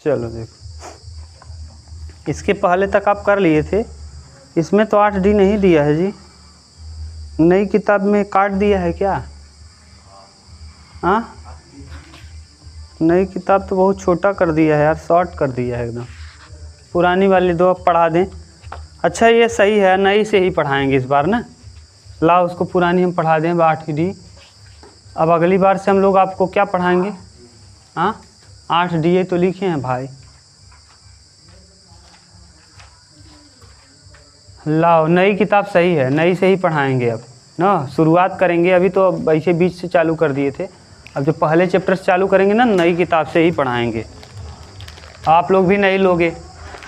चलो देखो, इसके पहले तक आप कर लिए थे, इसमें तो 8D नहीं दिया है जी। नई किताब में काट दिया है क्या? हाँ, नई किताब तो बहुत छोटा कर दिया है यार, शॉर्ट कर दिया है एकदम। पुरानी वाली दो अब पढ़ा दें। अच्छा ये सही है, नई से ही पढ़ाएंगे इस बार ना। लाओ उसको पुरानी हम पढ़ा दें 8D। अब अगली बार से हम लोग आपको क्या पढ़ाएंगे? हाँ 8D तो लिखे हैं भाई। लाओ नई किताब सही है, नई से ही पढ़ाएंगे अब ना, शुरुआत करेंगे। अभी तो अब ऐसे बीच से चालू कर दिए थे, अब जो पहले चैप्टर्स चालू करेंगे ना, नई किताब से ही पढ़ाएंगे। आप लोग भी नई लोगे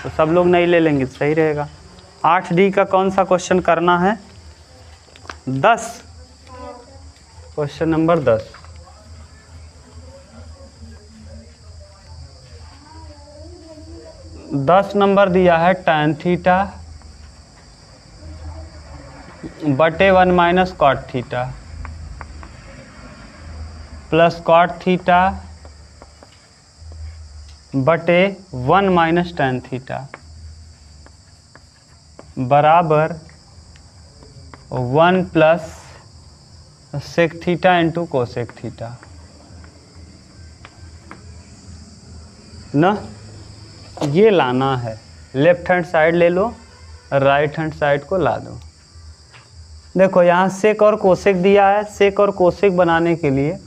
तो सब लोग नई ले लेंगे, सही रहेगा। 8D का कौन सा क्वेश्चन करना है? 10, क्वेश्चन नंबर 10। नंबर दिया है tan थीटा बटे 1 minus cot theta plus cot theta बटे 1 माइनस tan थीटा बराबर 1 plus sec theta into cosec theta ना। ये लाना है, लेफ्ट हैंड साइड ले लो, राइट हैंड साइड को ला दो। देखो यहाँ सेक और कोसेक दिया है। सेक और कोसेक बनाने के लिए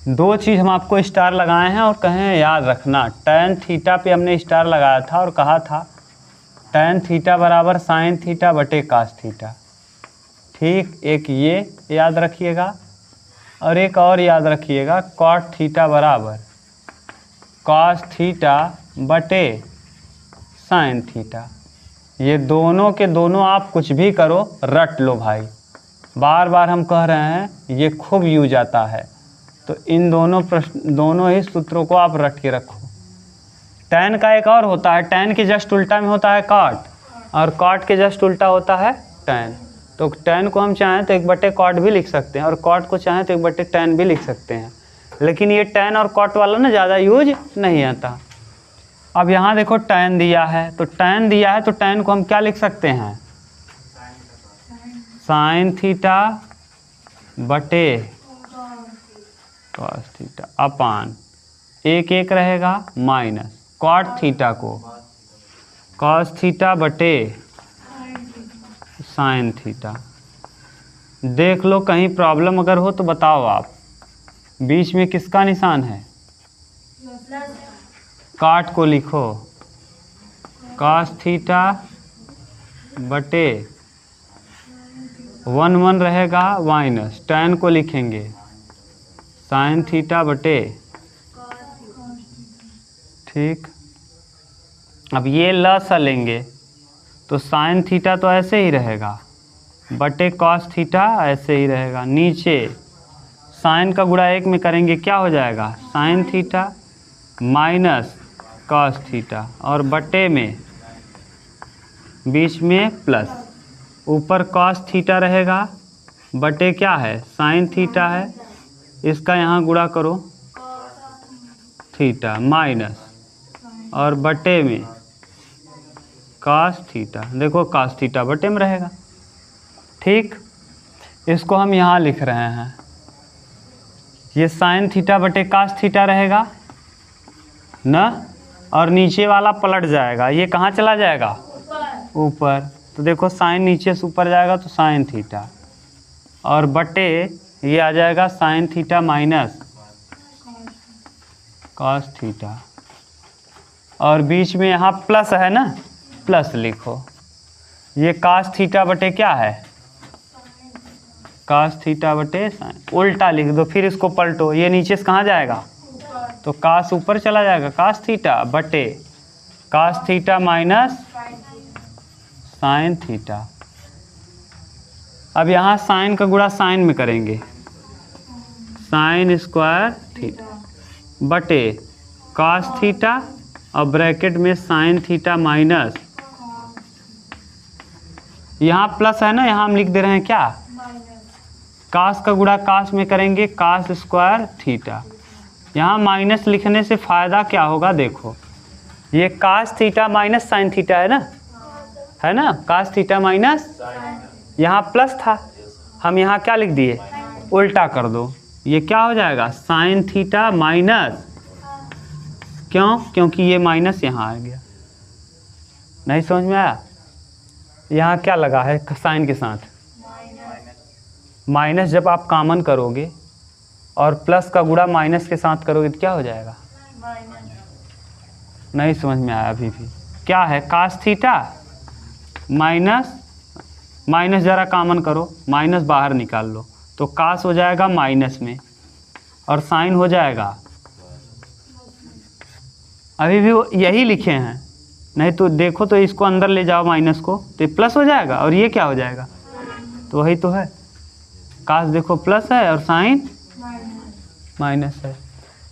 दो चीज़ हम आपको स्टार लगाए हैं और कहें याद रखना। tan थीटा पे हमने स्टार लगाया था और कहा था tan थीटा बराबर साइन थीटा बटे कास थीटा। ठीक, एक ये याद रखिएगा और एक और याद रखिएगा, कॉट थीटा बराबर कॉस थीटा बटे साइन थीटा। ये दोनों के दोनों आप कुछ भी करो रट लो भाई, बार बार हम कह रहे हैं, ये खूब यूज आता है। तो इन दोनों ही सूत्रों को आप रट के रखो। tan का एक और होता है, tan के जस्ट उल्टा में होता है कॉट, और कॉट के जस्ट उल्टा होता है tan। तो tan को हम चाहें तो 1/cot भी लिख सकते हैं और cot को चाहें तो 1/tan भी लिख सकते हैं, लेकिन ये tan और cot वाला ना ज़्यादा यूज नहीं आता। अब यहाँ देखो tan दिया है, तो tan दिया है तो tan को हम क्या लिख सकते हैं? साइन थीटा बटे कॉस थीटा अपान एक एक रहेगा माइनस कॉट थीटा को कॉस थीटा बटे साइन थीटा। देख लो कहीं प्रॉब्लम अगर हो तो बताओ आप। बीच में किसका निशान है? काट को लिखो, कॉस थीटा बटे 1 रहेगा माइनस tan को लिखेंगे साइन थीटा बटे। ठीक, अब ये लसा लेंगे तो साइन थीटा तो ऐसे ही रहेगा बटे कॉस थीटा ऐसे ही रहेगा। नीचे साइन का गुणा 1 में करेंगे क्या हो जाएगा? Sign theta minus cos theta और बटे में बीच में प्लस, ऊपर कॉस थीटा रहेगा बटे क्या है? साइन थीटा है, इसका यहाँ गुणा करो थीटा माइनस और बटे में कॉस थीटा। देखो कॉस थीटा बटे में रहेगा। ठीक, इसको हम यहाँ लिख रहे हैं, ये साइन थीटा बटे कॉस थीटा रहेगा ना, और नीचे वाला पलट जाएगा, ये कहाँ चला जाएगा? ऊपर। तो देखो साइन नीचे से ऊपर जाएगा तो साइन थीटा और बटे ये आ जाएगा sign theta minus cos theta और बीच में यहाँ प्लस है ना, प्लस लिखो। ये कॉस थीटा बटे क्या है? कॉस थीटा बटे साइन, उल्टा लिख दो, फिर इसको पलटो, ये नीचे से कहाँ जाएगा? तो कॉस ऊपर चला जाएगा, कॉस थीटा बटे cos theta minus sine theta. अब यहाँ साइन का गुणा साइन में करेंगे, साइन स्क्वायर थीटा बटे कॉस थीटा और ब्रैकेट में साइन थीटा माइनस, यहाँ प्लस है ना, यहाँ हम लिख दे रहे हैं क्या? कास का गुणा कास में करेंगे, कास स्क्वायर थीटा यहाँ माइनस लिखने से फ़ायदा क्या होगा, देखो ये cos theta minus sine theta है ना, कास थीटा माइनस, यहाँ प्लस था, हम यहाँ क्या लिख दिए, उल्टा कर दो, ये क्या हो जाएगा साइन थीटा माइनस, क्यों, क्योंकि ये माइनस यहाँ आ गया। नहीं समझ में आया, यहाँ क्या लगा है साइन के साथ माइनस, जब आप कॉमन करोगे और प्लस का गुणा माइनस के साथ करोगे तो क्या हो जाएगा, नहीं समझ में आया अभी भी, क्या है कास थीटा माइनस, माइनस जरा कॉमन करो, माइनस बाहर निकाल लो तो कास हो जाएगा माइनस में और साइन हो जाएगा, अभी भी यही लिखे हैं, नहीं तो देखो तो इसको अंदर ले जाओ माइनस को तो प्लस हो जाएगा और ये क्या हो जाएगा, तो वही तो है, कास देखो प्लस है और साइन माइनस है,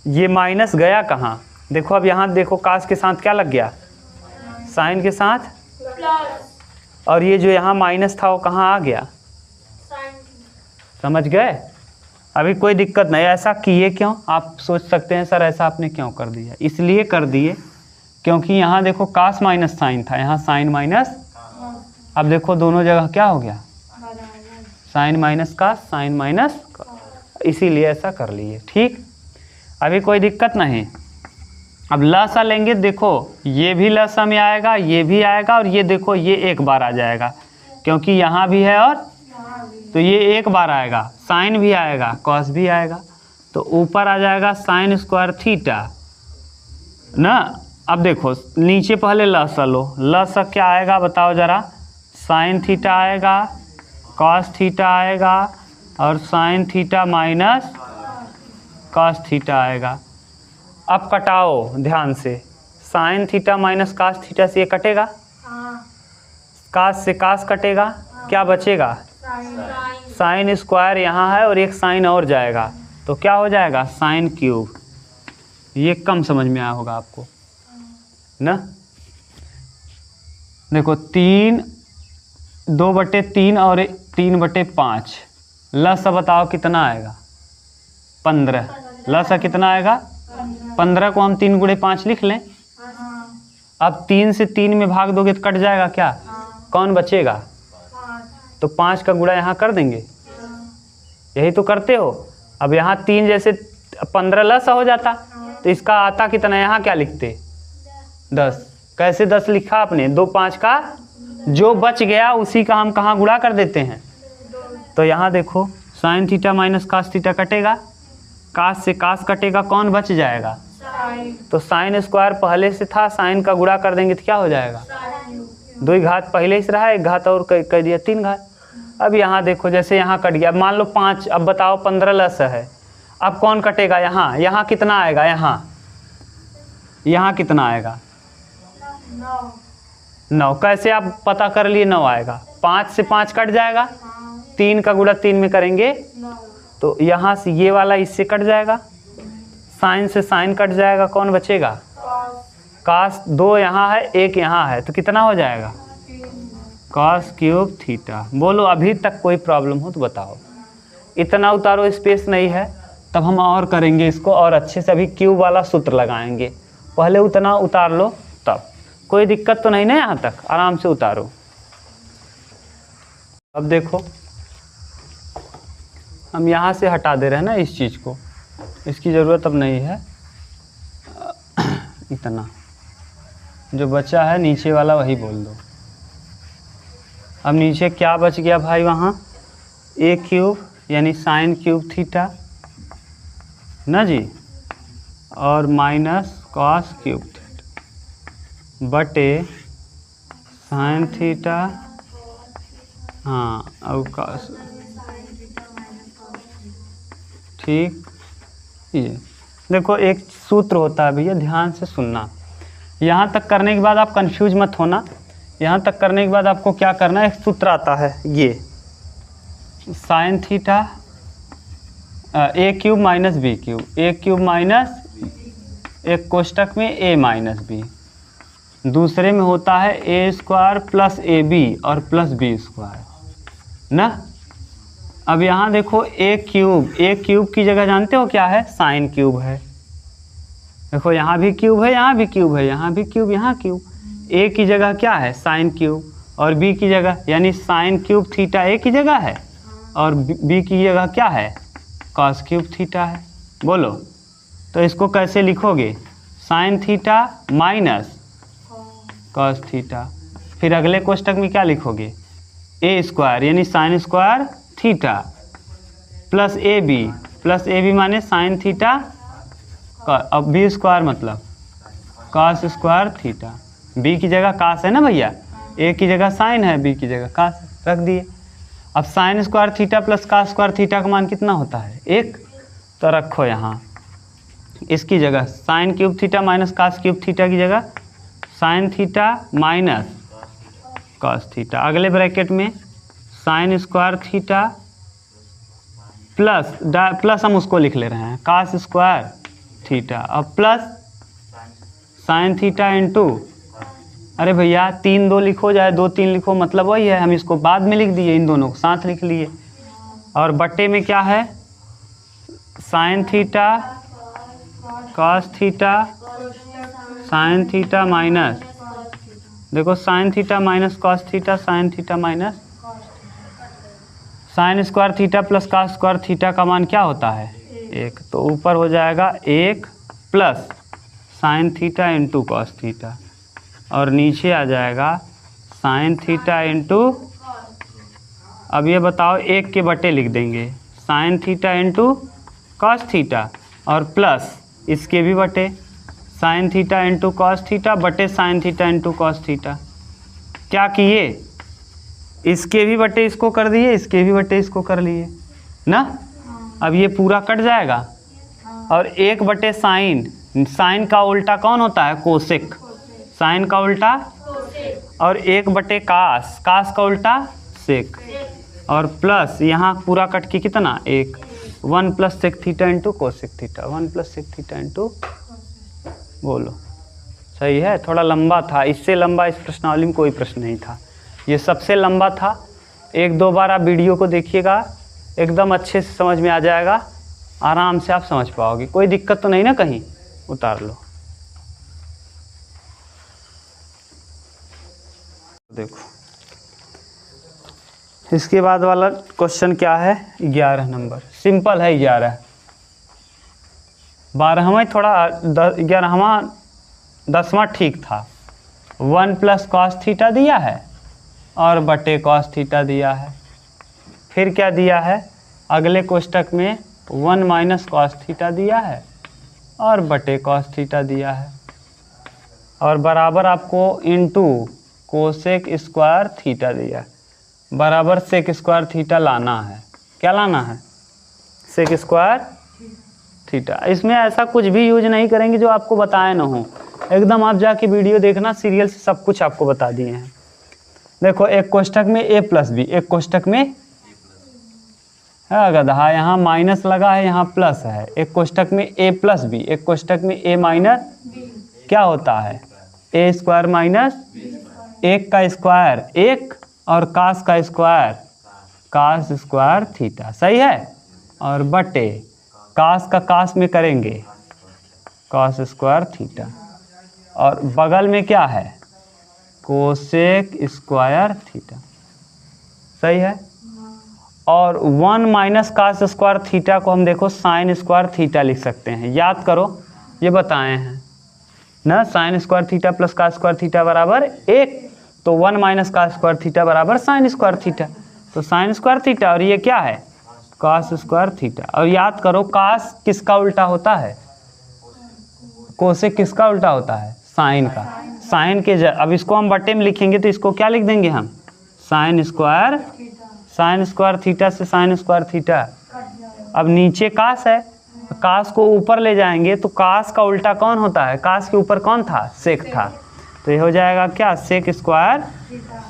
ये माइनस गया कहाँ, देखो अब यहाँ देखो कास के साथ क्या लग गया, साइन के साथ प्लस, और ये जो यहाँ माइनस था वो कहाँ आ गया, समझ गए। अभी कोई दिक्कत नहीं, ऐसा किए क्यों, आप सोच सकते हैं सर ऐसा आपने क्यों कर दिया, इसलिए कर दिए क्योंकि यहाँ देखो कास माइनस साइन था, यहाँ साइन माइनस, अब देखो दोनों जगह क्या हो गया, sine minus cos, sine minus, इसीलिए ऐसा कर लिए। ठीक, अभी कोई दिक्कत नहीं। अब लसा लेंगे, देखो ये भी लसा में आएगा, ये भी आएगा, और ये देखो ये एक बार आ जाएगा क्योंकि यहाँ भी है और तो ये एक बार आएगा, साइन भी आएगा कॉस भी आएगा, तो ऊपर आ जाएगा साइन स्क्वायर थीटा ना। अब देखो नीचे पहले लसा लो, लसा क्या आएगा बताओ ज़रा, साइन थीटा आएगा, कॉस थीटा आएगा और sine theta minus cos theta आएगा। अब कटाओ ध्यान से, sine theta minus cos theta से ये कटेगा, कास से कास कटेगा, क्या बचेगा, साइन स्क्वायर यहाँ है और एक साइन और जाएगा तो क्या हो जाएगा साइन क्यूब। ये कम समझ में आया होगा आपको ना। देखो 2/3 और 3/5, लसा बताओ कितना आएगा, 15, लसा कितना आएगा 15 को हम 3 × 5 लिख लें। अब 3 से 3 में भाग दोगे तो कट जाएगा क्या, कौन बचेगा, तो 5 का गुणा यहाँ कर देंगे, यही तो करते हो। अब यहाँ 3 जैसे 15 लसा हो जाता तो इसका आता कितना, यहाँ क्या लिखते 10, कैसे 10 लिखा आपने, 2 5 का जो बच गया उसी का हम कहाँ गुणा कर देते हैं, तो यहाँ देखो sine theta minus cos theta कटेगा, कास से कास कटेगा, कौन बच जाएगा, तो साइन स्क्वायर पहले से था, साइन का गुणा कर देंगे तो क्या हो जाएगा, 2 घात पहले से रहा, 1 घात और कर दिया 3 घात। अब यहाँ देखो जैसे यहाँ कट गया, मान लो 5, अब बताओ 15 लस है, अब कौन कटेगा, यहाँ कितना आएगा, यहाँ कितना आएगा 9, कैसे आप पता कर लिए 9 आएगा, 5 से 5 कट जाएगा, 3 का गुणा 3 में करेंगे तो यहाँ से ये वाला इससे कट जाएगा, साइन से साइन कट जाएगा, कौन बचेगा, कास 2 यहाँ है 1 यहाँ है तो कितना हो जाएगा, कॉस क्यूब थीटा। बोलो अभी तक कोई प्रॉब्लम हो तो बताओ, इतना उतारो, स्पेस नहीं है, तब हम और करेंगे इसको और अच्छे से, अभी क्यूब वाला सूत्र लगाएंगे, पहले उतना उतार लो तब कोई दिक्कत तो नहीं ना, यहाँ तक आराम से उतारो। अब देखो हम यहाँ से हटा दे रहे हैं ना इस चीज़ को, इसकी ज़रूरत अब नहीं है, इतना जो बचा है नीचे वाला वही बोल दो। अब नीचे क्या बच गया भाई, वहाँ a क्यूब यानी साइन क्यूब थीटा ना जी, और माइनस कॉस क्यूब थीटा बटे साइन थीटा, हाँ और कॉस, ठीक। ये देखो एक सूत्र होता है भैया, ध्यान से सुनना, यहाँ तक करने के बाद आप कंफ्यूज मत होना, यहाँ तक करने के बाद आपको क्या करना है, एक सूत्र आता है ये sine theta a cube minus B cube, a cube minus एक कोष्टक में a माइनस बी, दूसरे में होता है a square plus A B और प्लस बी स्क्वायर ना। अब यहाँ देखो a क्यूब की जगह जानते हो क्या है, साइन क्यूब है, देखो यहाँ भी क्यूब है, यहाँ भी क्यूब है, यहाँ भी क्यूब, यहाँ क्यूब। ए की जगह क्या है साइन क्यूब, और बी की जगह यानी साइन क्यूब थीटा ए की जगह है, और बी की जगह क्या है कॉस क्यूब थीटा है। बोलो तो इसको कैसे लिखोगे, sine theta minus cos theta. फिर अगले कोष्टक में क्या लिखोगे, ए स्क्वायर यानी sine square theta plus A B माने साइन थीटा, अब बी स्क्वायर मतलब कॉस स्क्वायर थीटा। बी की जगह कास है ना भैया, ए की जगह साइन है, बी की जगह कास रख दिए। अब sine square theta plus cos square theta का मान कितना होता है 1, तो रखो यहाँ इसकी जगह sine cube theta minus cos cube theta की जगह sine theta minus cos theta. अगले ब्रैकेट में साइन स्क्वायर थीटा प्लस हम उसको लिख ले रहे हैं कास स्क्वायर थीटा, अब प्लस साइन थीटा इंटू, अरे भैया 3 2 लिखो चाहे 2 3 लिखो मतलब वही है, हम इसको बाद में लिख दिए, इन दोनों को साथ लिख लिए। और बट्टे में क्या है sine theta cos theta sine theta minus, देखो sine theta minus cos theta sine theta minus sine square theta plus cos square theta का मान क्या होता है 1, तो ऊपर हो जाएगा 1 plus sine theta into cos theta, और नीचे आ जाएगा साइन थीटा इंटू, अब ये बताओ 1 के बटे लिख देंगे sine theta into cos theta, और प्लस इसके भी बटे sine theta into cos theta बटे sine theta into cos theta. क्या किए, इसके भी बटे इसको कर दिए, इसके भी बटे इसको कर लिए ना। अब ये पूरा कट जाएगा, और 1 बटे साइन, साइन का उल्टा कौन होता है कोसेक, साइन का उल्टा, और 1 बटे कास, कास का उल्टा सेक, और प्लस यहाँ पूरा कट के कितना 1 1 plus sec theta into cosec theta 1 plus sec theta into, बोलो सही है। थोड़ा लंबा था, इससे लंबा इस प्रश्नावली में कोई प्रश्न नहीं था, ये सबसे लंबा था। 1-2 बार आप वीडियो को देखिएगा, एकदम अच्छे से समझ में आ जाएगा, आराम से आप समझ पाओगे, कोई दिक्कत तो नहीं ना कहीं, उतार लो। देखो इसके बाद वाला क्वेश्चन क्या है 11 नंबर, सिंपल है 11। 12वां थोड़ा 11वां 10वां ठीक था। 1 प्लस कॉस थीटा दिया है और बटे कॉस थीटा दिया है। फिर क्या दिया है अगले कोष्टक में 1 माइनस कॉस थीटा दिया है और बटे कॉस थीटा दिया है, और बराबर आपको इनटू कोसेक स्क्वायर थीटा दिया है, बराबर सेक स्क्वायर थीटा लाना है। क्या लाना है सेक स्क्वायर थीटा। इसमें ऐसा कुछ भी यूज नहीं करेंगे जो आपको बताए ना हो, एकदम आप जाके वीडियो देखना, सीरियल से सब कुछ आपको बता दिए हैं। देखो एक कोष्टक में a प्लस बी, एक कोष्टक में है गधा, यहाँ माइनस लगा है यहाँ प्लस है, एक कोष्टक में a प्लस बी, एक कोष्टक में a माइनस क्या होता है a स्क्वायर माइनस 1 का स्क्वायर 1 और कास का स्क्वायर कास स्क्वायर थीटा, सही है। और बटे कास का कास में करेंगे कास स्क्वायर थीटा, और बगल में क्या है कोसेक स्क्वायर थीटा, सही है। और 1 माइनस कास स्क्वायर थीटा को हम देखो साइन स्क्वायर थीटा लिख सकते हैं, याद करो ये बताए हैं ना, sine square theta plus cos square theta बराबर 1, तो 1 माइनस कास स्क्वायर थीटा बराबर साइन स्क्वायर थीटा, तो साइन स्क्वायर थीटा, और ये क्या है कास स्क्वायर थीटा। और याद करो कास किसका उल्टा होता है कोसेक किसका उल्टा होता है साइन का, साइन के अब इसको हम बटे में लिखेंगे तो इसको क्या लिख देंगे हम साइन स्क्वायर थीटा से साइन स्क्वायर थीटा। अब नीचे कास है, कास को ऊपर ले जाएंगे तो कास का उल्टा कौन होता है, कास के ऊपर कौन था सेक था, तो ये हो जाएगा क्या सेक स्क्वायर,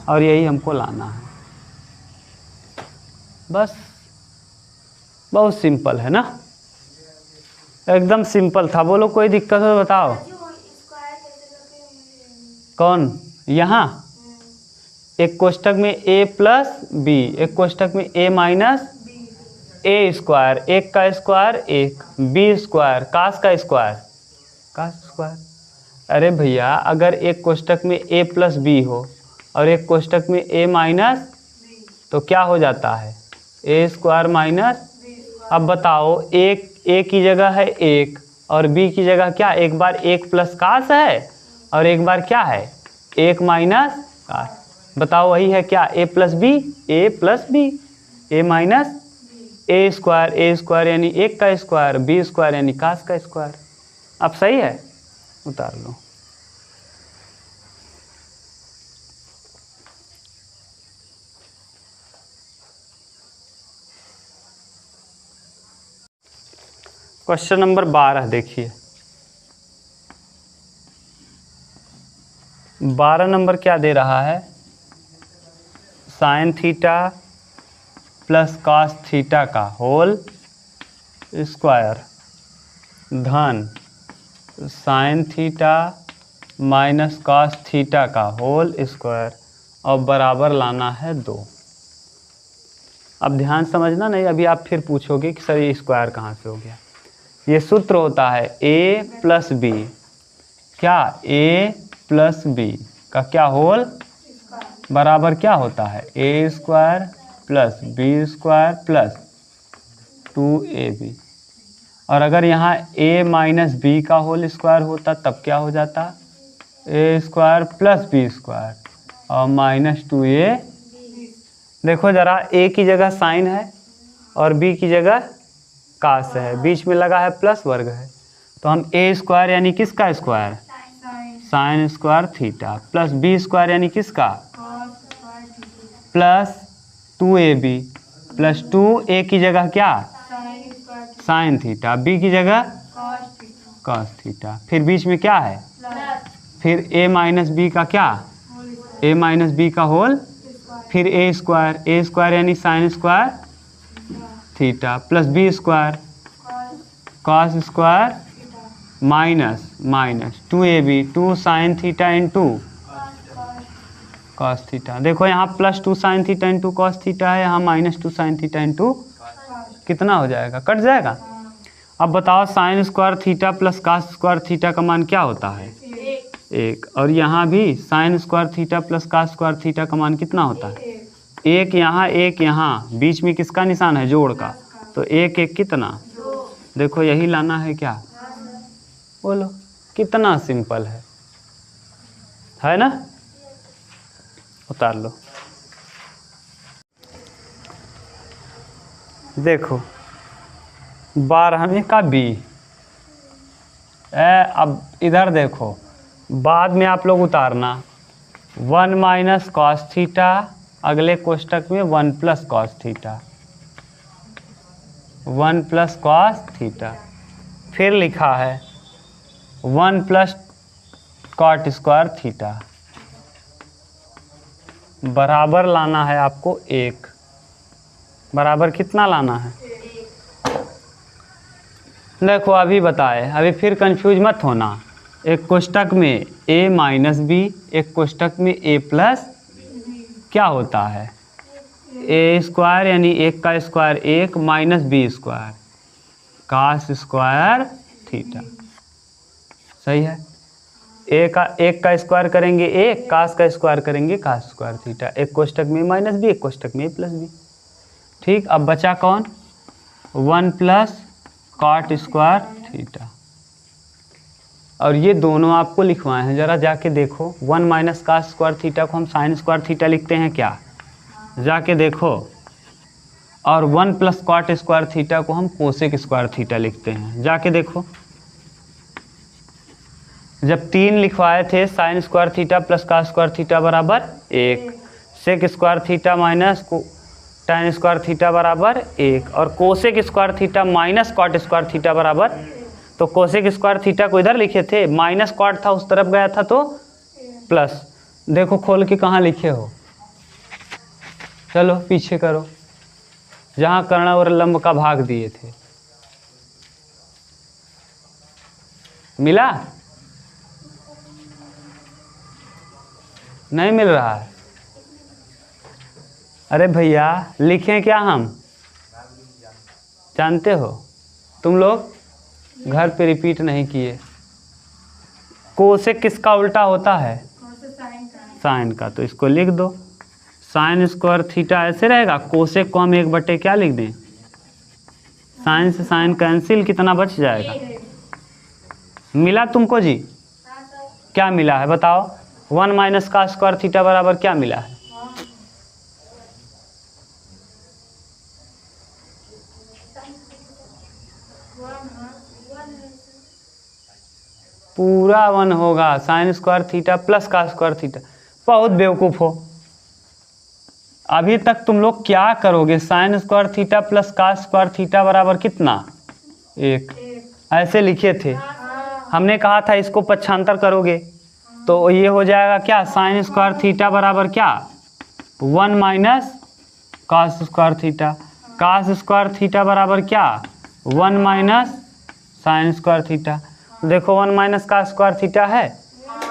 और यही हमको लाना है। बस बहुत सिंपल है ना, एकदम सिंपल था। बोलो कोई दिक्कत हो तो बताओ। कौन यहाँ एक कोष्टक में a प्लस बी, एक कोष्टक में a माइनस a स्क्वायर, 1 का स्क्वायर 1 b स्क्वायर कास का स्क्वायर कास स्क्वायर। अरे भैया अगर एक कोष्टक में a प्लस बी हो और एक कोष्टक में a माइनस, तो क्या हो जाता है ए स्क्वायर माइनस। अब बताओ एक a की जगह है एक और b की जगह क्या, एक बार एक प्लस कास है और एक बार क्या है एक माइनस कास। बताओ वही है क्या, a plus B A minus A square यानी एक का स्क्वायर, बी स्क्वायर यानी कास का स्क्वायर। अब सही है, उतार लो। क्वेश्चन नंबर 12 देखिए। 12 नंबर क्या दे रहा है, sine theta plus cos theta का होल स्क्वायर धन sign theta minus cos theta का होल स्क्वायर और बराबर लाना है 2। अब ध्यान समझना, नहीं अभी आप फिर पूछोगे कि सर ये स्क्वायर कहाँ से हो गया। ये सूत्र होता है a प्लस बी, क्या a प्लस बी का क्या होल बराबर क्या होता है a square plus B square plus 2ab। और अगर यहाँ a माइनस बी का होल स्क्वायर होता तब क्या हो जाता, a square plus B square और माइनस 2a। देखो ज़रा a की जगह साइन है और b की जगह कास है, बीच में लगा है प्लस वर्ग है, तो हम a स्क्वायर यानी किसका square, sine square theta plus B square यानी किसका प्लस 2ab प्लस 2a की जगह क्या साइन थीटा, बी की जगह कॉस थीटा, फिर बीच में क्या है फिर a माइनस बी का क्या a माइनस बी का होल, फिर a स्क्वायर यानी sine square theta plus B square cos square minus 2ab 2 sine theta into cos theta. देखो यहाँ plus 2 sine theta into cos theta है, यहाँ माइनस 2 साइन थीटा इंटू कितना हो जाएगा, कट जाएगा। अब बताओ sign square theta plus cos square theta का मान क्या होता है 1, और यहाँ भी sign square theta plus cos square theta का मान कितना होता है 1 यहाँ 1 यहाँ, बीच में किसका निशान है जोड़ का, तो 1 कितना। देखो यही लाना है क्या, बोलो कितना सिंपल है ना। उतार लो। देखो 12वें का बी, अब इधर देखो बाद में आप लोग उतारना 1 माइनस कॉस थीटा, अगले कोष्टक में 1 plus cos theta, 1 plus cos theta, फिर लिखा है 1 प्लस कॉट स्क्वायर थीटा, बराबर लाना है आपको 1। बराबर कितना लाना है, देखो अभी बताए, अभी फिर कंफ्यूज मत होना। एक कोष्टक में a माइनस बी, एक कोष्टक में a प्लस क्या होता है a स्क्वायर यानी 1 का square 1 minus B square cos square theta. सही है, एक का स्क्वायर करेंगे 1, कास का स्क्वायर करेंगे कास स्क्वायर थीटा। एक कोष्टक में माइनस बी, एक कोष्टक में a प्लस बी। ठीक, अब बचा कौन 1 प्लस कॉट स्क्वायर थीटा, और ये दोनों आपको लिखवाए हैं, ज़रा जाके देखो 1 माइनस कास स्क्वायर थीटा को हम साइन स्क्वायर थीटा लिखते हैं क्या, जाके देखो, और 1 प्लस कॉट स्क्वायर थीटा को हम कोसेक स्क्वायर थीटा लिखते हैं, जाके देखो। जब 3 लिखवाए थे sine square theta plus cos square theta बराबर 1, sec square theta minus tan square theta बराबर 1, और cosec square theta minus cot square theta बराबर, तो कोसेक स्क्वायर थीटा को इधर लिखे थे, माइनस कॉट था उस तरफ गया था तो प्लस। देखो खोल के कहाँ लिखे हो, चलो पीछे करो, जहाँ कर्ण और लंब का भाग दिए थे, मिला नहीं मिल रहा है। अरे भैया लिखें क्या हम, जानते हो तुम लोग, घर पे रिपीट नहीं किए, कोसेक किसका उल्टा होता है? साइन का। तो इसको लिख दो, साइन स्क्वायर थीटा ऐसे रहेगा। कोसेक को हम 1/, क्या लिख दें, साइन से साइन कैंसिल, कितना बच जाएगा? मिला तुमको जी? क्या मिला है बताओ? 1 माइनस का स्क्वायर थीटा बराबर क्या मिला है? पूरा 1 होगा। साइन स्क्वायर थीटा प्लस का स्क्वायर थीटा। बहुत बेवकूफ़ हो। अभी तक तुम लोग क्या करोगे? साइन स्क्वायर थीटा प्लस का स्क्वायर थीटा बराबर कितना? 1 ऐसे लिखे थे। हमने कहा था इसको पक्षांतर करोगे तो ये हो जाएगा क्या? साइन स्क्वायर थीटा बराबर क्या? 1 minus cos square theta. Cos square theta बराबर क्या? 1 माइनस साइन स्क्वायर थीटा। देखो 1 माइनस का स्क्वायर थीटा है,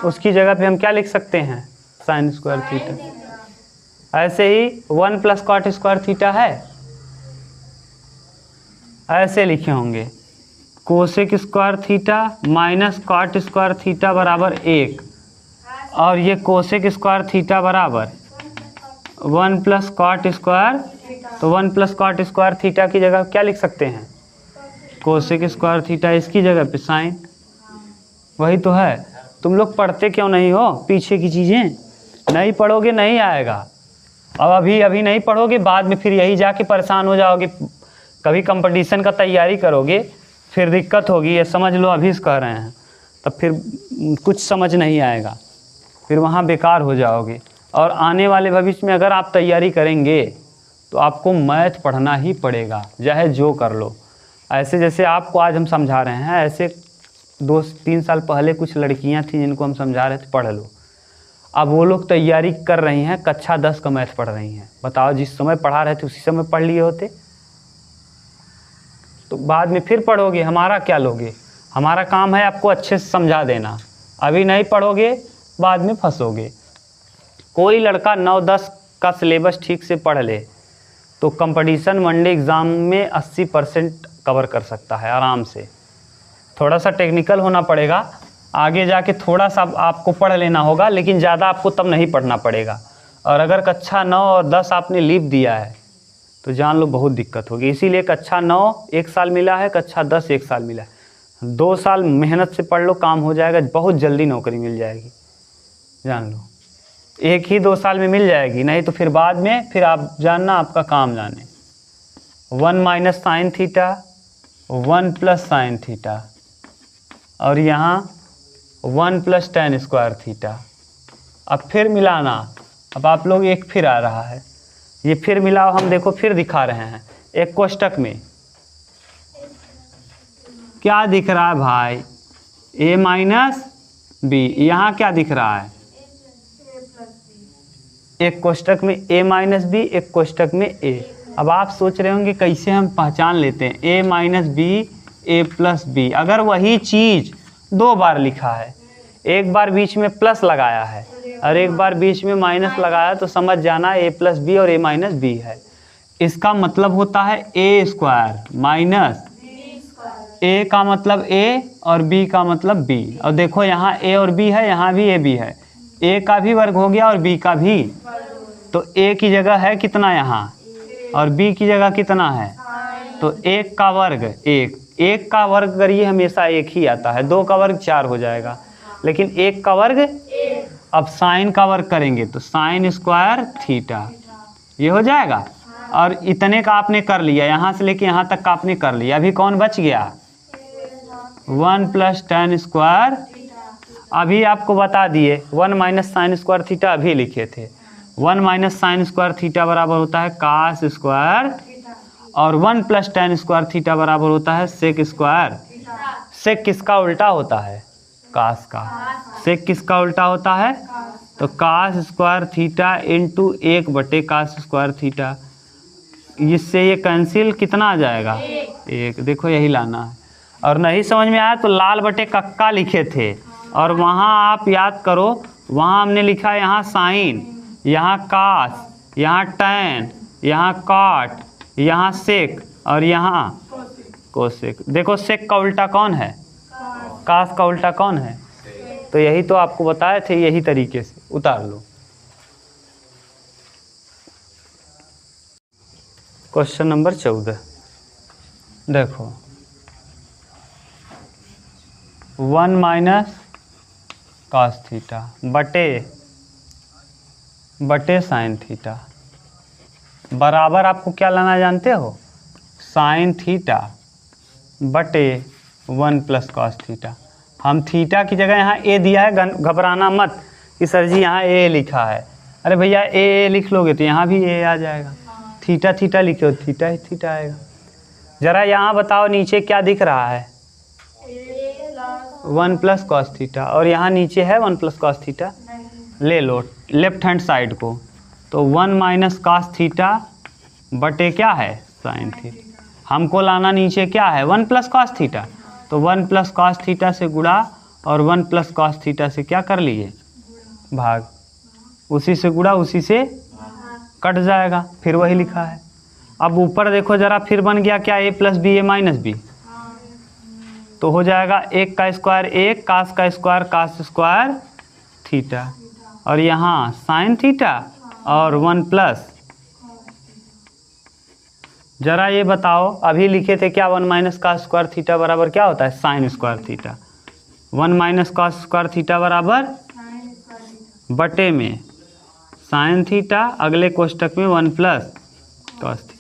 उसकी जगह पे हम क्या लिख सकते हैं? Sine square theta. ऐसे ही 1 प्लस कॉट स्क्वायर थीटा है, ऐसे लिखे होंगे। Cosec square theta minus cot square theta बराबर 1, और ये कोसेक स्क्वायर थीटा बराबर 1 प्लस कॉट स्क्वायर। तो 1 प्लस कॉट स्क्वायर थीटा की जगह क्या लिख सकते हैं? Cosec square theta. इसकी जगह पे साइन। वही तो है। तुम लोग पढ़ते क्यों नहीं हो? पीछे की चीज़ें नहीं पढ़ोगे नहीं आएगा। अब अभी नहीं पढ़ोगे, बाद में फिर यही जाके परेशान हो जाओगे। कभी कंपटीशन का तैयारी करोगे फिर दिक्कत होगी, ये समझ लो। अभी कह रहे हैं तब फिर कुछ समझ नहीं आएगा, फिर वहाँ बेकार हो जाओगे। और आने वाले भविष्य में अगर आप तैयारी करेंगे तो आपको मैथ पढ़ना ही पड़ेगा, चाहे जो कर लो। ऐसे जैसे आपको आज हम समझा रहे हैं, ऐसे 2-3 साल पहले कुछ लड़कियां थी जिनको हम समझा रहे थे पढ़ लो। अब वो लोग तैयारी कर रही हैं, कक्षा 10 का मैथ पढ़ रही हैं। बताओ, जिस समय पढ़ा रहे थे उसी समय पढ़ लिए होते तो बाद में फिर पढ़ोगे, हमारा क्या लोगे? हमारा काम है आपको अच्छे से समझा देना। अभी नहीं पढ़ोगे बाद में फंसोगे। कोई लड़का 9-10 का सिलेबस ठीक से पढ़ ले तो कंपटीशन मंडे एग्ज़ाम में 80% कवर कर सकता है आराम से। थोड़ा सा टेक्निकल होना पड़ेगा, आगे जाके थोड़ा सा आपको पढ़ लेना होगा, लेकिन ज़्यादा आपको तब नहीं पढ़ना पड़ेगा। और अगर कक्षा 9 और 10 आपने लीव दिया है तो जान लो बहुत दिक्कत होगी। इसीलिए कक्षा 9 1 साल मिला है, कक्षा 10 1 साल मिला है। 2 साल मेहनत से पढ़ लो, काम हो जाएगा, बहुत जल्दी नौकरी मिल जाएगी। जान लो 1 ही 2 साल में मिल जाएगी, नहीं तो फिर बाद में फिर आप जानना आपका काम जाने। 1 minus sine theta, 1 plus sine theta, और यहाँ 1 प्लस टेन स्क्वायर थीटा। अब फिर मिलाना। अब आप लोग एक फिर आ रहा है, ये फिर मिलाओ। हम देखो फिर दिखा रहे हैं एक कोष्टक में क्या दिख रहा है भाई? a minus B. यहाँ क्या दिख रहा है? एक कोष्टक में a माइनस बी, एक कोष्टक में a। अब आप सोच रहे होंगे कैसे हम पहचान लेते हैं a minus B, a plus B. अगर वही चीज़ 2 बार लिखा है, एक बार बीच में प्लस लगाया है और एक बार बीच में माइनस लगाया, तो समझ जाना a प्लस बी और a माइनस बी है। इसका मतलब होता है a स्क्वायर माइनस a का मतलब a और b का मतलब b। और देखो यहाँ a और b है, यहाँ भी a b है। a का भी वर्ग हो गया और b का भी। तो a की जगह है कितना यहाँ, और b की जगह कितना है? तो 1 का वर्ग 1 का वर्ग करिए, हमेशा 1 ही आता है। 2 का वर्ग 4 हो जाएगा, लेकिन 1 का वर्ग। अब साइन का वर्ग करेंगे तो साइन स्क्वायर थीटा, ये हो जाएगा। और इतने का आपने कर लिया, यहाँ से लेके यहाँ तक का आपने कर लिया। अभी कौन बच गया? 1 प्लस टेन स्क्वायर। अभी आपको बता दिए 1 माइनस साइन स्क्वायर थीटा अभी लिखे थे। 1 माइनस साइन स्क्वायर थीटा बराबर होता है कास स्क्वायर, और 1 प्लस टेन स्क्वायर थीटा बराबर होता है सेक स्क्वायर। सेक किसका उल्टा होता है? कास का। सेक किसका उल्टा होता है? तो cos square theta into 1 cos square theta. इससे ये कैंसिल कितना आ जाएगा? 1। देखो यही लाना है। और नहीं समझ में आया तो लाल बटे कक्का लिखे थे, और वहाँ आप याद करो, वहाँ हमने लिखा यहाँ साइन, यहाँ कास, यहाँ टैन, यहाँ कॉट, यहाँ सेक, और यहाँ कोसेक। देखो सेक का उल्टा कौन है? कास का उल्टा कौन है? तो यही तो आपको बताए थे, यही तरीके से उतार लो। क्वेश्चन नंबर 14 देखो, 1 माइनस कॉस थीटा बटे साइन थीटा बराबर आपको क्या लाना जानते हो, साइन थीटा बटे 1 प्लस कॉस थीटा। हम थीटा की जगह यहाँ ए दिया है, घबराना मत कि सर जी यहाँ ए लिखा है। अरे भैया ए लिख लोगे तो यहाँ भी ए आ जाएगा। थीटा थीटा लिखे हो थीटा ही थीटा आएगा। ज़रा यहाँ बताओ नीचे क्या दिख रहा है, 1 प्लस कॉस थीटा, और यहाँ नीचे है 1 प्लस कॉस थीटा। ले लो लेफ्ट हैंड साइड को, तो 1 माइनस कॉस थीटा बटे क्या है, साइन थीटा। हमको लाना नीचे क्या है, 1 प्लस कॉस थीटा, तो 1 प्लस कॉस थीटा से गुणा और 1 प्लस कॉस थीटा से क्या कर लिए, भाग। उसी से गुणा उसी से कट जाएगा, फिर वही लिखा है। अब ऊपर देखो ज़रा, फिर बन गया क्या, ए plus B A minus B, तो हो जाएगा 1 का स्क्वायर 1, कास का स्क्वायर कास स्क्वायर थीटा, और यहाँ साइन थीटा और 1 प्लस। ज़रा ये बताओ, अभी लिखे थे क्या, 1 माइनस कास स्क्वायर थीटा बराबर क्या होता है, sine square theta. 1 minus cos square theta बराबर बटे में साइन थीटा, अगले कोष्टक में 1 प्लस कॉस थीटा।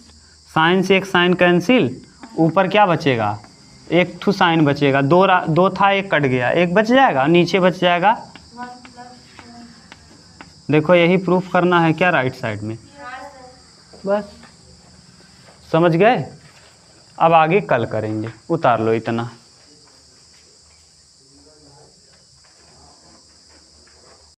साइन से एक साइन कैंसिल, ऊपर क्या बचेगा, एक ठू साइन बचेगा, दो था एक कट गया, एक बच जाएगा, नीचे बच जाएगा। देखो यही प्रूफ करना है क्या, राइट साइड में, बस समझ गए। अब आगे कल करेंगे, उतार लो इतना।